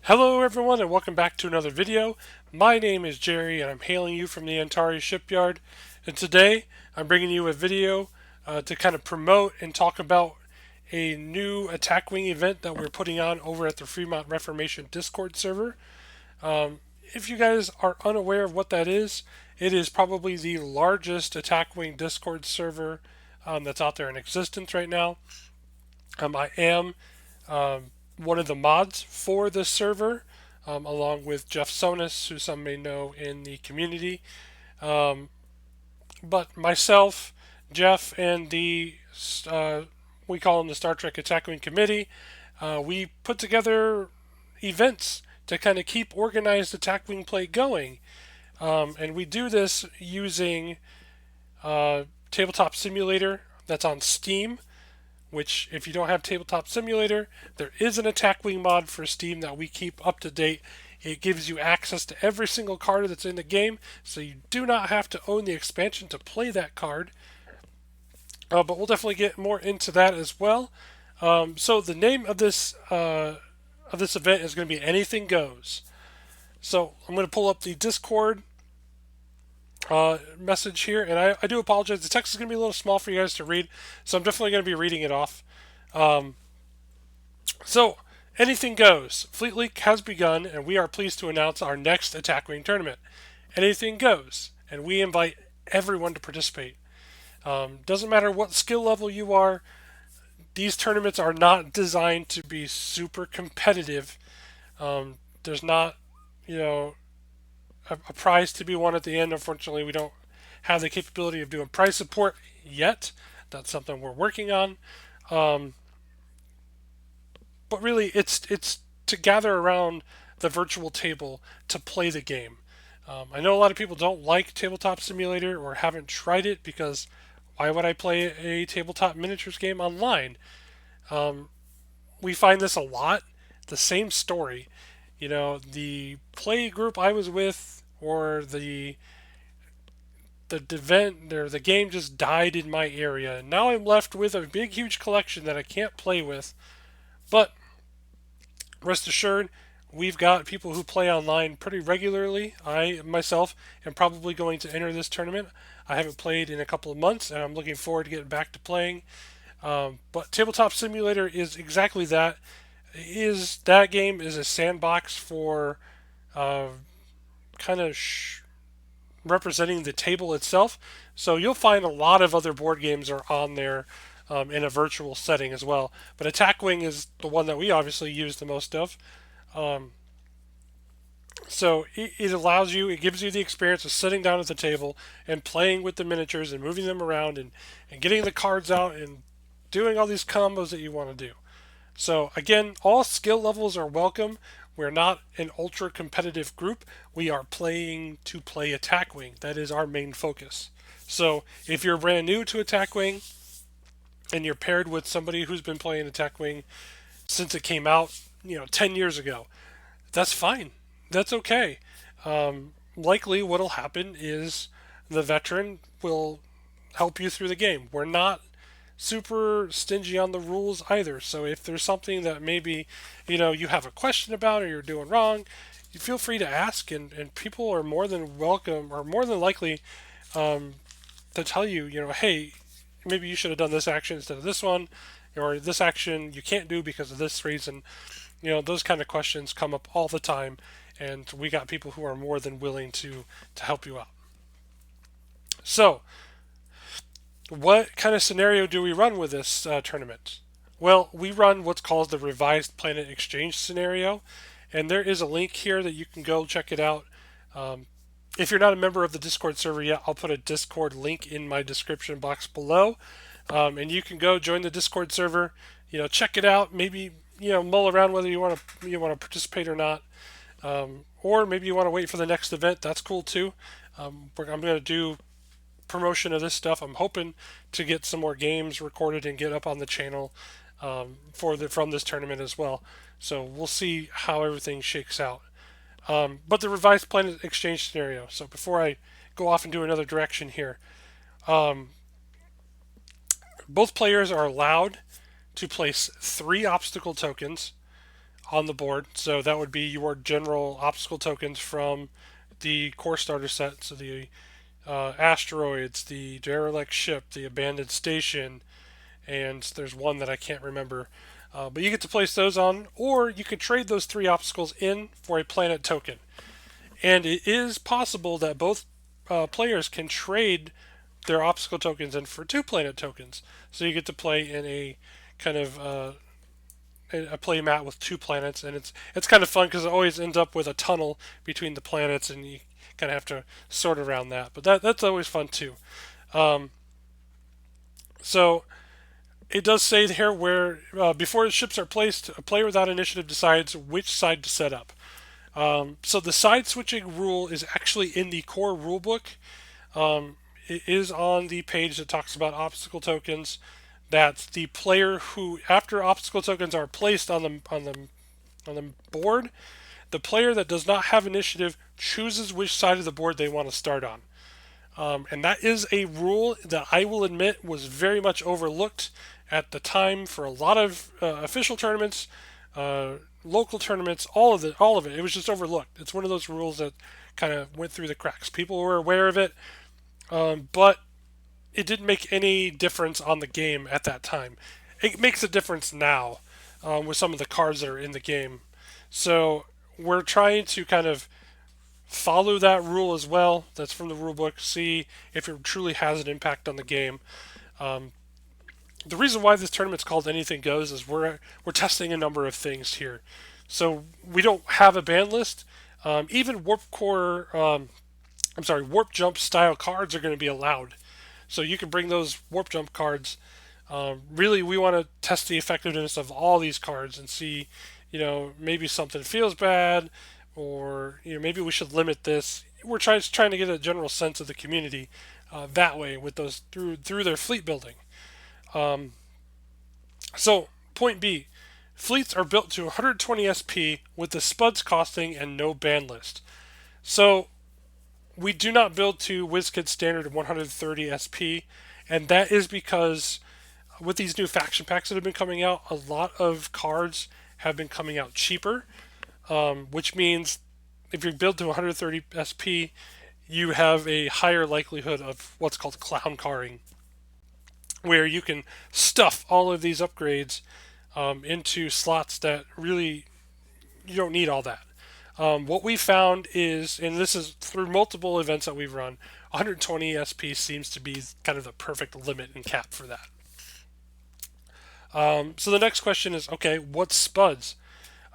Hello everyone and welcome back to another video. My name is Jerry and I'm hailing you from the Antari shipyard. And today I'm bringing you a video to kind of promote and talk about a new Attack Wing event that we're putting on over at the Fremont Reformation Discord server. If you guys are unaware of what that is, it is probably the largest Attack Wing Discord server that's out there in existence right now. I am one of the mods for this server, along with Jeff Sonis, who some may know in the community. Um, but myself, Jeff, and the we call them the Star Trek Attack Wing Committee, we put together events to kind of keep organized Attack Wing play going. And we do this using Tabletop Simulator that's on Steam, which if you don't have Tabletop Simulator, there is an Attack Wing mod for Steam that we keep up to date. It gives you access to every single card that's in the game, so you do not have to own the expansion to play that card. But we'll definitely get more into that as well. So the name of this event is going to be Anything Goes. So I'm going to pull up the Discord message here, and I do apologize. The text is going to be a little small for you guys to read, so I'm definitely going to be reading it off. So, anything goes. Fleet League has begun, and we are pleased to announce our next Attack Wing tournament. Anything goes, and we invite everyone to participate. Doesn't matter what skill level you are, these tournaments are not designed to be super competitive. There's not, you know, a prize to be won at the end. Unfortunately, we don't have the capability of doing prize support yet. That's something we're working on. Um, but really, it's to gather around the virtual table to play the game. I know a lot of people don't like Tabletop Simulator or haven't tried it because why would I play a tabletop miniatures game online? Um, we find this a lot. The same story. You know, the play group I was with or the event or the game just died in my area. And now I'm left with a big huge collection that I can't play with. But rest assured, we've got people who play online pretty regularly. I myself am probably going to enter this tournament. I haven't played in a couple of months, and I'm looking forward to getting back to playing. But Tabletop Simulator is exactly that. Is that game is a sandbox for uh, kind of representing the table itself. So you'll find a lot of other board games are on there in a virtual setting as well. But Attack Wing is the one that we obviously use the most of. Um, so it allows you, it gives you the experience of sitting down at the table and playing with the miniatures and moving them around and getting the cards out and doing all these combos that you want to do. So again, all skill levels are welcome. We're not an ultra competitive group. We are playing to play Attack Wing. That is our main focus. So if you're brand new to Attack Wing and you're paired with somebody who's been playing Attack Wing since it came out, 10 years ago, that's fine. That's okay. Likely what'll happen is the veteran will help you through the game. We're not super stingy on the rules either. So if there's something that maybe, you have a question about or you're doing wrong, you feel free to ask, and people are more than welcome or more than likely to tell you, hey, maybe you should have done this action instead of this one, or this action you can't do because of this reason. Those kind of questions come up all the time, and we got people who are more than willing to help you out. So, what kind of scenario do we run with this tournament? Well, we run what's called the Revised Planet Exchange scenario, and there is a link here that you can go check it out. Um, if you're not a member of the Discord server yet, I'll put a Discord link in my description box below, and you can go join the Discord server. Check it out. Maybe mull around whether you want to participate or not, or maybe you want to wait for the next event. That's cool too. I'm going to do promotion of this stuff. I'm hoping to get some more games recorded and get up on the channel from this tournament as well. So we'll see how everything shakes out. But the Revised Planet Exchange scenario. So before I go off and do another direction here, um, both players are allowed to place 3 obstacle tokens on the board. So that would be your general obstacle tokens from the core starter set. So the asteroids, the derelict ship, the abandoned station, and there's one that I can't remember. But you get to place those on, or you can trade those three obstacles in for a planet token. And it is possible that both players can trade their obstacle tokens in for two planet tokens. So you get to play in a kind of a play mat with two planets, and it's kind of fun because it always ends up with a tunnel between the planets, and you kind of have to sort around that. But that's always fun too. Um, so it does say here where before the ships are placed, a player without initiative decides which side to set up. So the side switching rule is actually in the core rulebook. It is on the page that talks about obstacle tokens. That the player who, after obstacle tokens are placed on the board, the player that does not have initiative chooses which side of the board they want to start on. And that is a rule that I will admit was very much overlooked at the time for a lot of official tournaments, local tournaments, all of it. All of it. It was just overlooked. It's one of those rules that kind of went through the cracks. People were aware of it, but it didn't make any difference on the game at that time. It makes a difference now with some of the cards that are in the game. So we're trying to kind of follow that rule as well. That's from the rulebook. See if it truly has an impact on the game. Um, the reason why this tournament's called Anything Goes is we're testing a number of things here. So we don't have a ban list. Even Warp Jump style cards are going to be allowed. So you can bring those Warp Jump cards. Really, we want to test the effectiveness of all these cards and see, maybe something feels bad, or maybe we should limit this. We're trying to get a general sense of the community that way with those through their fleet building. Um, so point B, fleets are built to 120 SP with the spuds costing and no ban list. So we do not build to WizKid standard of 130 SP, and that is because with these new faction packs that have been coming out, a lot of cards have been coming out cheaper, which means if you build to 130 SP, you have a higher likelihood of what's called clown carring, where you can stuff all of these upgrades into slots that really you don't need all that. What we found is, and this is through multiple events that we've run, 120 SP seems to be kind of the perfect limit and cap for that. So the next question is, okay, what's Spuds?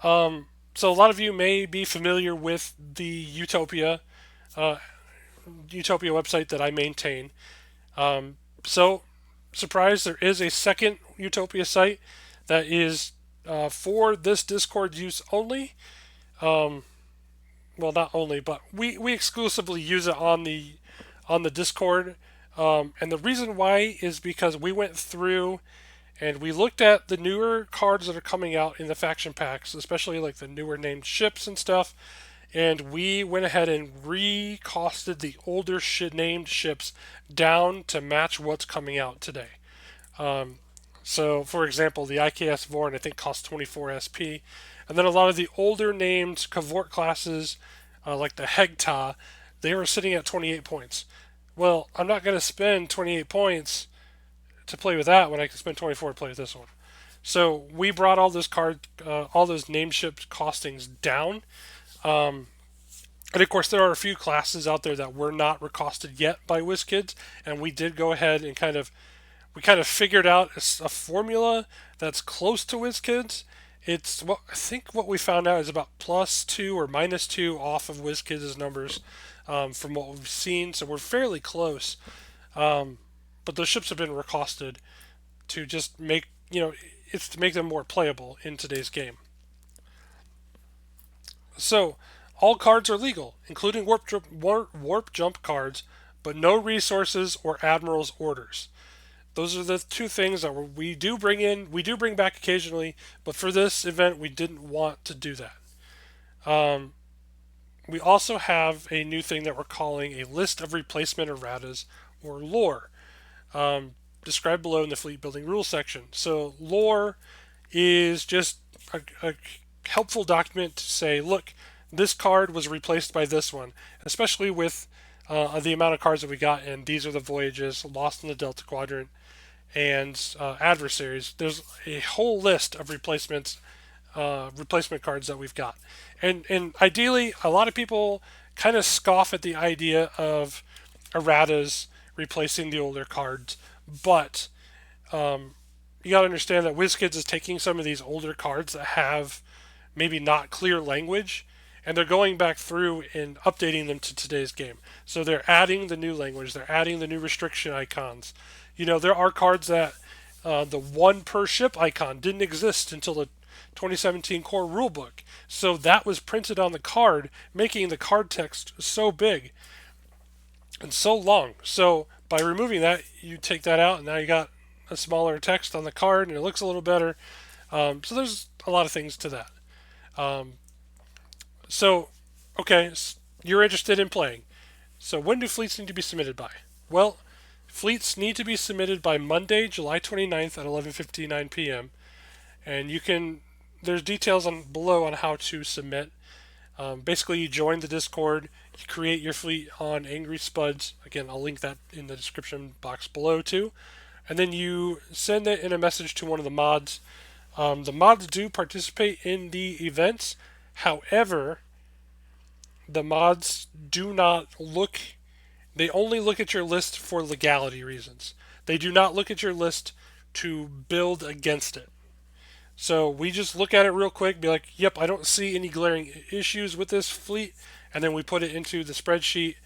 So a lot of you may be familiar with the Utopia website that I maintain. So, surprise, there is a second Utopia site that is for this Discord use only. Well, not only, but we exclusively use it on the Discord. And the reason why is because we went through and we looked at the newer cards that are coming out in the faction packs, especially like the newer named ships and stuff. And we went ahead and recosted the older named ships down to match what's coming out today. So, for example, the IKS Vorn I think costs 24 SP, and then a lot of the older named Cavort classes, like the Hegta, they were sitting at 28 points. Well, I'm not going to spend 28 points to play with that when I can spend 24 to play with this one. So we brought all those name ship costings down. And of course, there are a few classes out there that were not recosted yet by WizKids, and we did go ahead and kind of figured out a formula that's close to WizKids. I think what we found out is about +2 or -2 off of WizKids' numbers from what we've seen, so we're fairly close. But those ships have been recosted to just make it's to make them more playable in today's game. So all cards are legal, including warp jump cards, but no resources or admiral's orders. Those are the two things that we do bring in. We do bring back occasionally, but for this event, we didn't want to do that. We also have a new thing that we're calling a list of replacement erratas, or lore, described below in the fleet building rules section. So lore is just a helpful document to say, look, this card was replaced by this one, especially with the amount of cards that we got. And these are the voyages, Lost in the Delta Quadrant, and adversaries. There's a whole list of replacement cards that we've got, and ideally, a lot of people kind of scoff at the idea of erratas replacing the older cards, but you got to understand that WizKids is taking some of these older cards that have maybe not clear language, and they're going back through and updating them to today's game. So they're adding the new language, they're adding the new restriction icons. There are cards that the one per ship icon didn't exist until the 2017 core rulebook. So that was printed on the card, making the card text so big and so long. So by removing that, you take that out, and now you got a smaller text on the card, and it looks a little better. So there's a lot of things to that. Um, so, okay, you're interested in playing. So when do fleets need to be submitted by? Well, fleets need to be submitted by Monday, July 29th at 11:59 p.m. And there's details below on how to submit. Basically, you join the Discord, you create your fleet on Angry Spuds. Again, I'll link that in the description box below too. And then you send it in a message to one of the mods. The mods do participate in the events. However, the mods do not look, they only look at your list for legality reasons. They do not look at your list to build against it. So we just look at it real quick, be like, yep, I don't see any glaring issues with this fleet, and then we put it into the spreadsheet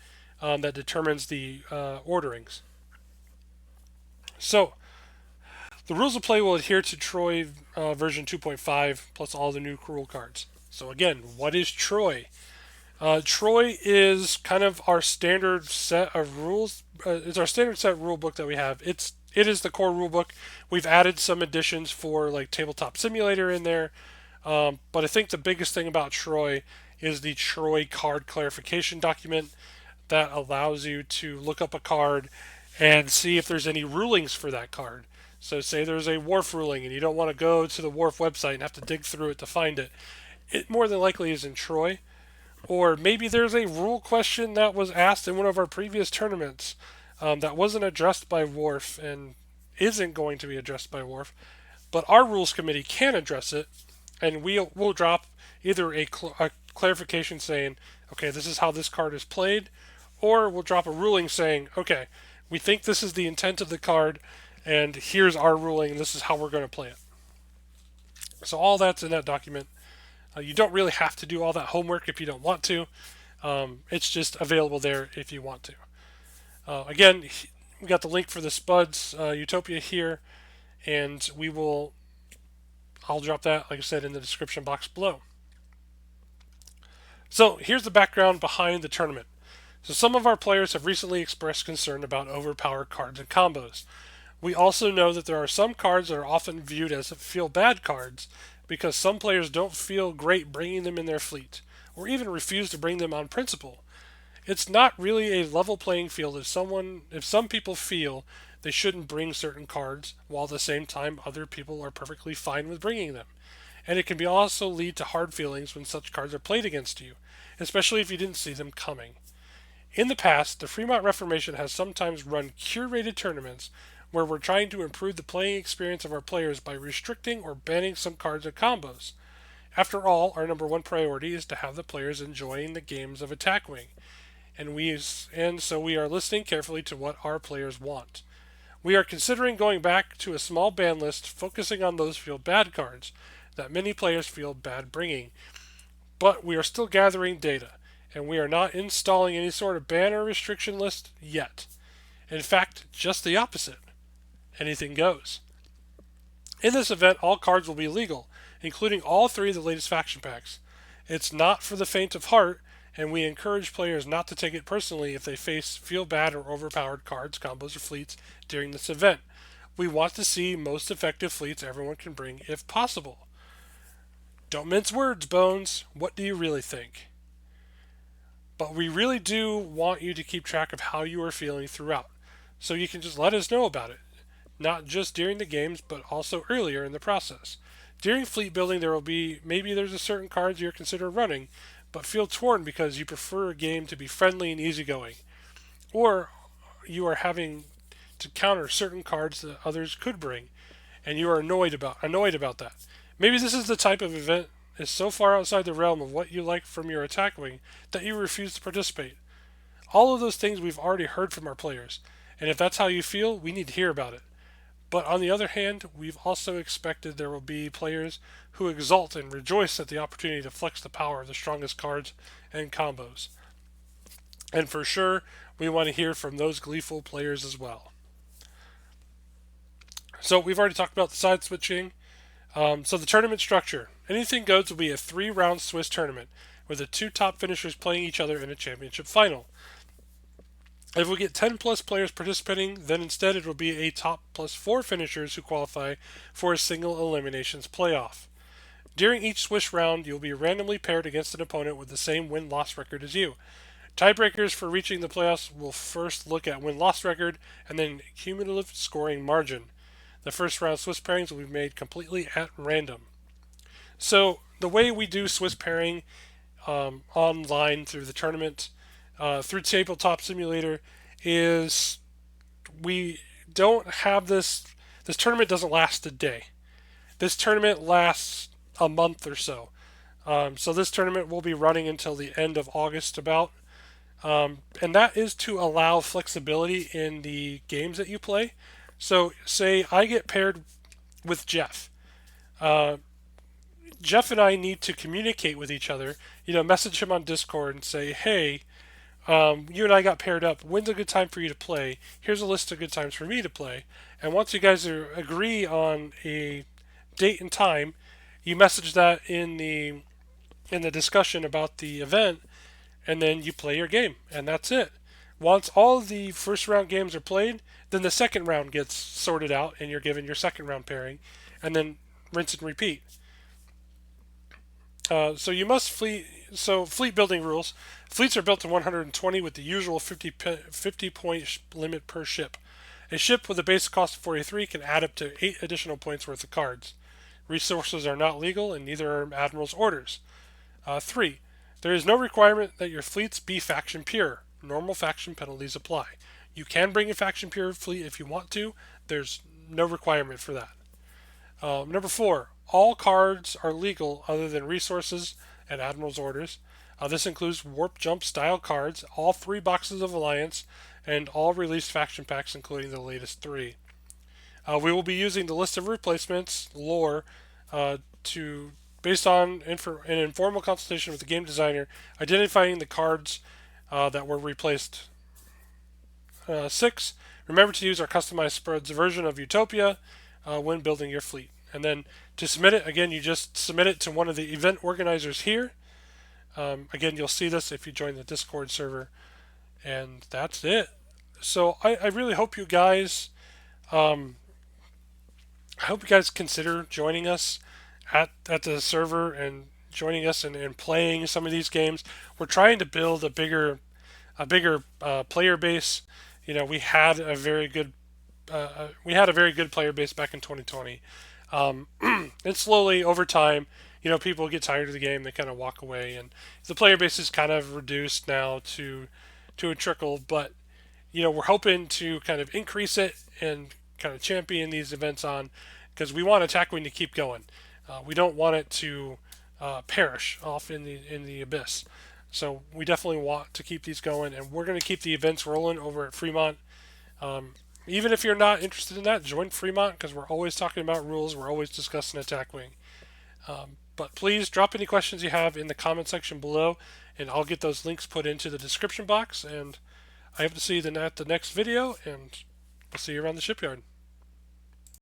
that determines the orderings. So the rules of play will adhere to Troy version 2.5 plus all the new rule cards. So again, what is Troy? Troy is kind of our standard set of rules. It's our standard set rule book that we have. It is the core rule book. We've added some additions for like Tabletop Simulator in there, but I think the biggest thing about Troy is the Troy card clarification document that allows you to look up a card and see if there's any rulings for that card. So say there's a Wharf ruling and you don't want to go to the Wharf website and have to dig through it to find it. It more than likely is in Troy. Or maybe there's a rule question that was asked in one of our previous tournaments that wasn't addressed by Wharf and isn't going to be addressed by Wharf, but our rules committee can address it, and we'll drop either a clarification saying, okay, this is how this card is played, or we'll drop a ruling saying, okay, we think this is the intent of the card, and here's our ruling, and this is how we're going to play it. So all that's in that document. You don't really have to do all that homework if you don't want to. It's just available there if you want to. Again, we got the link for the Spuds Utopia here, and I'll drop that, like I said, in the description box below. So here's the background behind the tournament. So some of our players have recently expressed concern about overpowered cards and combos. We also know that there are some cards that are often viewed as feel bad cards because some players don't feel great bringing them in their fleet, or even refuse to bring them on principle. It's not really a level playing field if some people feel they shouldn't bring certain cards, while at the same time other people are perfectly fine with bringing them. And it can also lead to hard feelings when such cards are played against you, especially if you didn't see them coming. In the past, the Fremont Reformation has sometimes run curated tournaments where we're trying to improve the playing experience of our players by restricting or banning some cards and combos. After all, our number one priority is to have the players enjoying the games of Attack Wing, and so we are listening carefully to what our players want. We are considering going back to a small ban list focusing on those feel bad cards that many players feel bad bringing, but we are still gathering data, and we are not installing any sort of ban or restriction list yet. In fact, just the opposite. Anything goes. In this event, all cards will be legal, including all three of the latest faction packs. It's not for the faint of heart, and we encourage players not to take it personally if they feel bad or overpowered cards, combos, or fleets during this event. We want to see most effective fleets everyone can bring if possible. Don't mince words, Bones. What do you really think? But we really do want you to keep track of how you are feeling throughout, so you can just let us know about it, not just during the games, but also earlier in the process. During fleet building, there will be maybe there's a certain cards you're considering running, but feel torn because you prefer a game to be friendly and easygoing, or you are having to counter certain cards that others could bring, and you are annoyed about that. Maybe this is the type of event is so far outside the realm of what you like from your attack wing that you refuse to participate. All of those things we've already heard from our players, and if that's how you feel, we need to hear about it. But on the other hand, we've also expected there will be players who exult and rejoice at the opportunity to flex the power of the strongest cards and combos. And for sure, we want to hear from those gleeful players as well. So we've already talked about the side switching. So the tournament structure. Anything Goes will be a 3-round Swiss tournament, with the two top finishers playing each other in a championship final. If we get 10 plus players participating, then instead it will be a top plus 4 finishers who qualify for a single eliminations playoff. During each Swiss round, you'll be randomly paired against an opponent with the same win-loss record as you. Tiebreakers for reaching the playoffs will first look at win-loss record and then cumulative scoring margin. The first round Swiss pairings will be made completely at random. So the way we do Swiss pairing online through the tournament, through Tabletop Simulator, is we don't have this. This tournament doesn't last a day. This tournament lasts a month or so. So this tournament will be running until the end of August, about. And that is to allow flexibility in the games that you play. So, say I get paired with Jeff. Uh, Jeff and I need to communicate with each other. Message him on Discord and say, "Hey, you and I got paired up. When's a good time for you to play? Here's a list of good times for me to play." And once you guys agree on a date and time, you message that in the discussion about the event, and then you play your game, and that's it. Once all of the first round games are played, then the second round gets sorted out, and you're given your second round pairing, and then rinse and repeat. So you must fleet. So fleet building rules. Fleets are built to 120 with the usual 50 point limit per ship. A ship with a basic cost of 43 can add up to 8 additional points worth of cards. Resources are not legal, and neither are Admiral's orders. 3. There is no requirement that your fleets be faction pure. Normal faction penalties apply. You can bring a faction pure fleet if you want to. There's no requirement for that. Number 4. All cards are legal other than resources and Admiral's orders. This includes warp jump style cards, all 3 boxes of Alliance, and all released faction packs, including the latest 3. We will be using the list of replacements lore to, based on an informal consultation with the game designer, identifying the cards that were replaced. 6. Remember to use our customized spreads version of Utopia when building your fleet. And then to submit it, again, you just submit it to one of the event organizers here. Again, you'll see this if you join the Discord server. And that's it. So I really hope you guys consider joining us at the server and joining us and playing some of these games. We're trying to build a bigger player base. We had a very good player base back in 2020. And slowly over time, people get tired of the game, they kind of walk away, and the player base is kind of reduced now to a trickle. But we're hoping to kind of increase it and kind of champion these events on, because we want Attack Wing to keep going. We don't want it to perish off in the abyss. So we definitely want to keep these going, and we're going to keep the events rolling over at Fremont. Even if you're not interested in that, join Fremont, because we're always talking about rules. We're always discussing Attack Wing. But please drop any questions you have in the comment section below, and I'll get those links put into the description box. And I hope to see you at the next video, and we'll see you around the shipyard.